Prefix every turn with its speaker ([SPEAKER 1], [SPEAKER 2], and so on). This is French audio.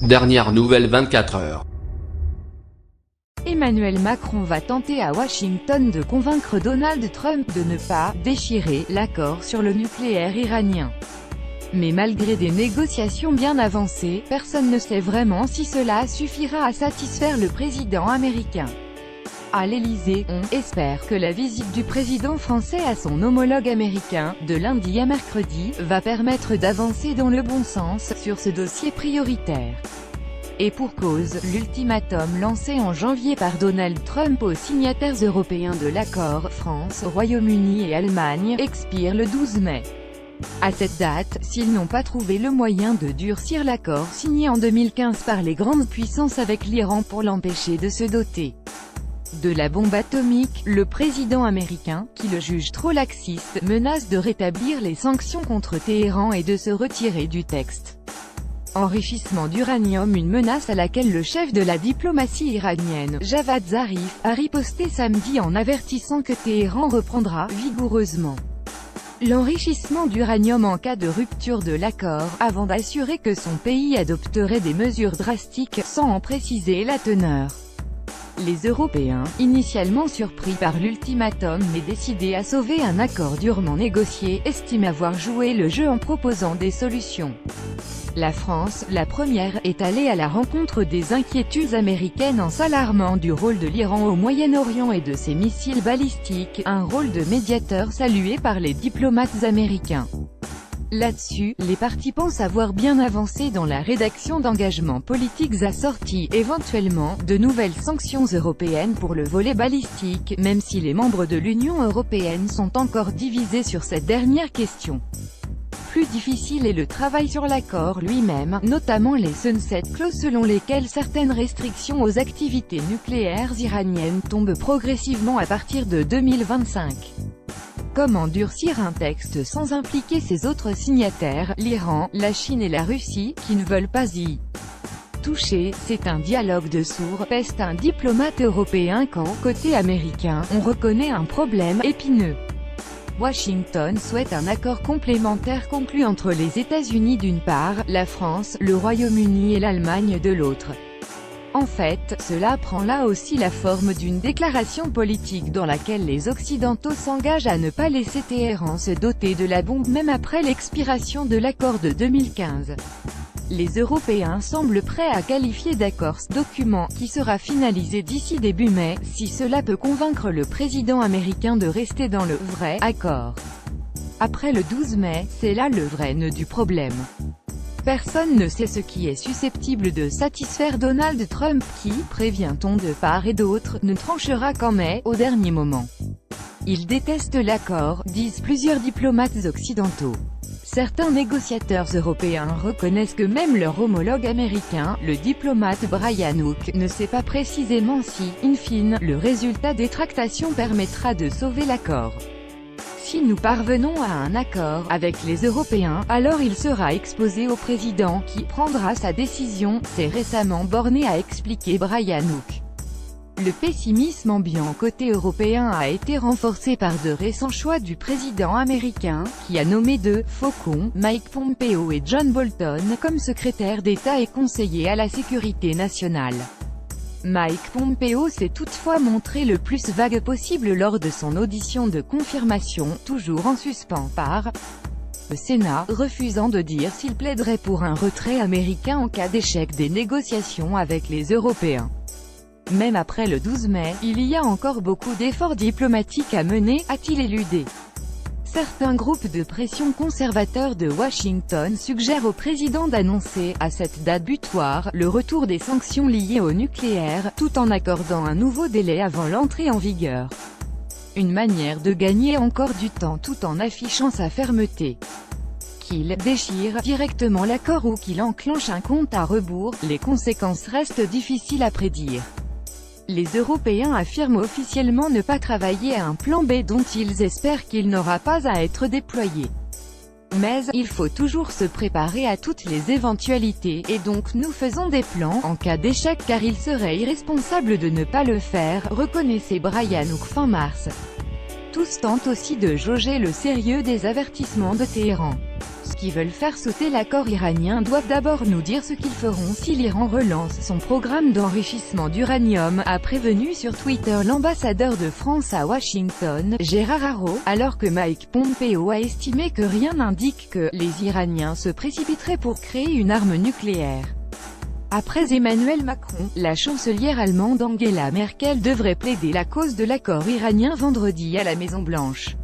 [SPEAKER 1] Dernière nouvelle 24 heures.
[SPEAKER 2] Emmanuel Macron va tenter à Washington de convaincre Donald Trump de ne pas « déchirer » l'accord sur le nucléaire iranien. Mais malgré des négociations bien avancées, personne ne sait vraiment si cela suffira à satisfaire le président américain. À l'Elysée, on espère que la visite du président français à son homologue américain, de lundi à mercredi, va permettre d'avancer dans le bon sens sur ce dossier prioritaire. Et pour cause, l'ultimatum lancé en janvier par Donald Trump aux signataires européens de l'accord, France, Royaume-Uni et Allemagne, expire le 12 mai. À cette date, s'ils n'ont pas trouvé le moyen de durcir l'accord signé en 2015 par les grandes puissances avec l'Iran pour l'empêcher de se doter de la bombe atomique, le président américain, qui le juge trop laxiste, menace de rétablir les sanctions contre Téhéran et de se retirer du texte. Enrichissement d'uranium, une menace à laquelle le chef de la diplomatie iranienne, Javad Zarif, a riposté samedi en avertissant que Téhéran reprendra vigoureusement l'enrichissement d'uranium en cas de rupture de l'accord, avant d'assurer que son pays adopterait des mesures drastiques, sans en préciser la teneur. Les Européens, initialement surpris par l'ultimatum mais décidés à sauver un accord durement négocié, estiment avoir joué le jeu en proposant des solutions. La France, la première, est allée à la rencontre des inquiétudes américaines en s'alarmant du rôle de l'Iran au Moyen-Orient et de ses missiles balistiques, un rôle de médiateur salué par les diplomates américains. Là-dessus, les partis pensent avoir bien avancé dans la rédaction d'engagements politiques assortis, éventuellement, de nouvelles sanctions européennes pour le volet balistique, même si les membres de l'Union européenne sont encore divisés sur cette dernière question. Plus difficile est le travail sur l'accord lui-même, notamment les sunset clauses selon lesquelles certaines restrictions aux activités nucléaires iraniennes tombent progressivement à partir de 2025. Comment durcir un texte sans impliquer ses autres signataires, l'Iran, la Chine et la Russie, qui ne veulent pas y toucher? C'est un dialogue de sourds, peste un diplomate européen quand, côté américain, on reconnaît un problème épineux. Washington souhaite un accord complémentaire conclu entre les États-Unis d'une part, la France, le Royaume-Uni et l'Allemagne de l'autre. En fait, cela prend là aussi la forme d'une déclaration politique dans laquelle les Occidentaux s'engagent à ne pas laisser Téhéran se doter de la bombe même après l'expiration de l'accord de 2015. Les Européens semblent prêts à qualifier d'accord ce document, qui sera finalisé d'ici début mai, si cela peut convaincre le président américain de rester dans le « vrai » accord. Après le 12 mai, c'est là le vrai nœud du problème. Personne ne sait ce qui est susceptible de satisfaire Donald Trump qui, prévient-on de part et d'autre, ne tranchera qu'en mai, au dernier moment. Il déteste l'accord, disent plusieurs diplomates occidentaux. Certains négociateurs européens reconnaissent que même leur homologue américain, le diplomate Brian Hook, ne sait pas précisément si, in fine, le résultat des tractations permettra de sauver l'accord. Si nous parvenons à un accord avec les Européens, alors il sera exposé au président qui prendra sa décision, s'est récemment borné à expliquer Brian Hook. Le pessimisme ambiant côté européen a été renforcé par de récents choix du président américain, qui a nommé deux « faucons » Mike Pompeo et John Bolton comme secrétaires d'État et conseillers à la sécurité nationale. Mike Pompeo s'est toutefois montré le plus vague possible lors de son audition de confirmation, toujours en suspens par le Sénat, refusant de dire s'il plaiderait pour un retrait américain en cas d'échec des négociations avec les Européens. Même après le 12 mai, il y a encore beaucoup d'efforts diplomatiques à mener, a-t-il éludé. Certains groupes de pression conservateurs de Washington suggèrent au président d'annoncer, à cette date butoir, le retour des sanctions liées au nucléaire, tout en accordant un nouveau délai avant l'entrée en vigueur. Une manière de gagner encore du temps tout en affichant sa fermeté. Qu'il déchire directement l'accord ou qu'il enclenche un compte à rebours, les conséquences restent difficiles à prédire. Les Européens affirment officiellement ne pas travailler à un plan B dont ils espèrent qu'il n'aura pas à être déployé. Mais, il faut toujours se préparer à toutes les éventualités, et donc nous faisons des plans, en cas d'échec car il serait irresponsable de ne pas le faire, reconnaissait Brian Hook fin mars. Tous tentent aussi de jauger le sérieux des avertissements de Téhéran. qui veulent faire sauter l'accord iranien doivent d'abord nous dire ce qu'ils feront si l'Iran relance son programme d'enrichissement d'uranium, a prévenu sur Twitter l'ambassadeur de France à Washington, Gérard Araud, alors que Mike Pompeo a estimé que rien n'indique que les Iraniens se précipiteraient pour créer une arme nucléaire. Après Emmanuel Macron, la chancelière allemande Angela Merkel devrait plaider la cause de l'accord iranien vendredi à la Maison-Blanche.